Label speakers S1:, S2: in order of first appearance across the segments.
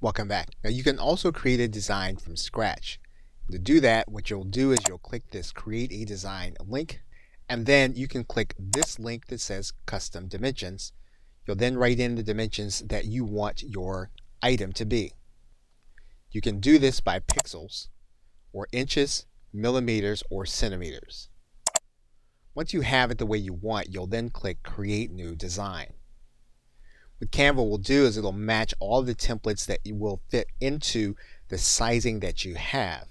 S1: Welcome back. Now you can also create a design from scratch. To do that, what you'll do is you'll click this Create a Design link, and then you can click this link that says Custom Dimensions. You'll then write in the dimensions that you want your item to be. You can do this by pixels, or inches, millimeters, or centimeters. Once you have it the way you want, you'll then click Create New Design. What Canva will do is it'll match all the templates that will fit into the sizing that you have.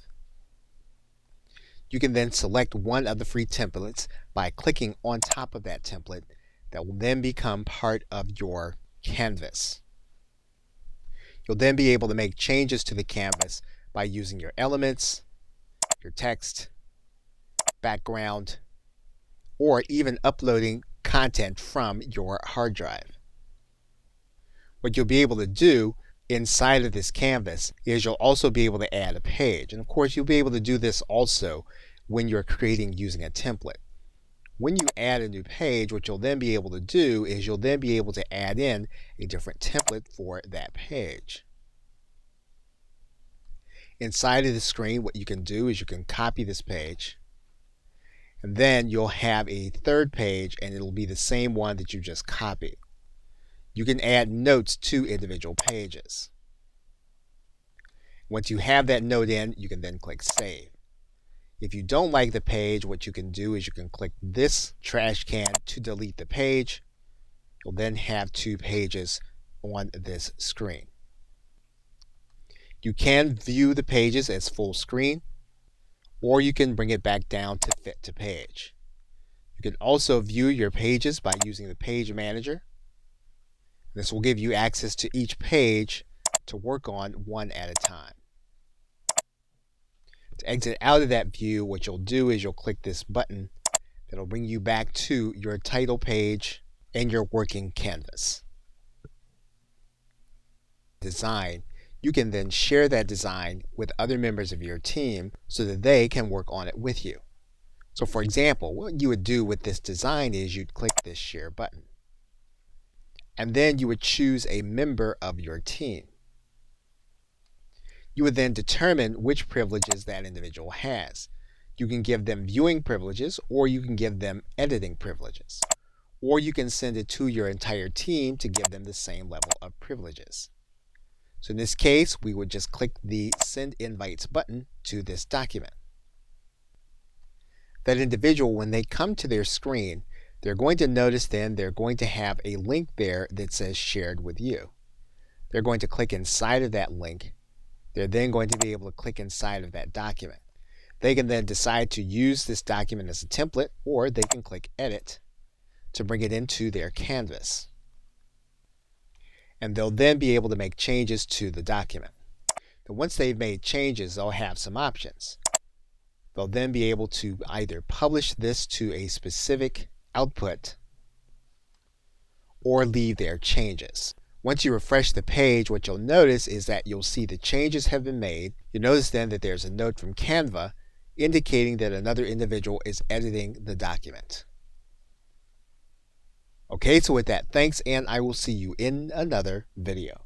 S1: You can then select one of the free templates by clicking on top of that template that will then become part of your canvas. You'll then be able to make changes to the canvas by using your elements, your text, background, or even uploading content from your hard drive. What you'll be able to do inside of this canvas is you'll also be able to add a page. And of course, you'll be able to do this also when you're creating using a template. When you add a new page, what you'll then be able to do is you'll then be able to add in a different template for that page. Inside of the screen, what you can do is you can copy this page, and then you'll have a third page, and it'll be the same one that you just copied. You can add notes to individual pages. Once you have that note in, you can then click Save. If you don't like the page, what you can do is you can click this trash can to delete the page. You'll then have two pages on this screen. You can view the pages as full screen, or you can bring it back down to fit to page. You can also view your pages by using the Page Manager. This will give you access to each page to work on one at a time. To exit out of that view, what you'll do is you'll click this button that'll bring you back to your title page and your working canvas. Design. You can then share that design with other members of your team so that they can work on it with you. So for example, what you would do with this design is you'd click this share button. And then you would choose a member of your team. You would then determine which privileges that individual has. You can give them viewing privileges, or you can give them editing privileges. Or you can send it to your entire team to give them the same level of privileges. So in this case, we would just click the Send Invites button to this document. That individual, when they come to their screen, they're going to notice then they're going to have a link there that says Shared with You. They're going to click inside of that link. They're then going to be able to click inside of that document. They can then decide to use this document as a template, or they can click Edit to bring it into their canvas. And they'll then be able to make changes to the document. And once they've made changes, they'll have some options. They'll then be able to either publish this to a specific output or leave their changes. Once you refresh the page, what you'll notice is that you'll see the changes have been made. You'll notice then that there's a note from Canva indicating that another individual is editing the document. Okay, so with that, thanks, and I will see you in another video.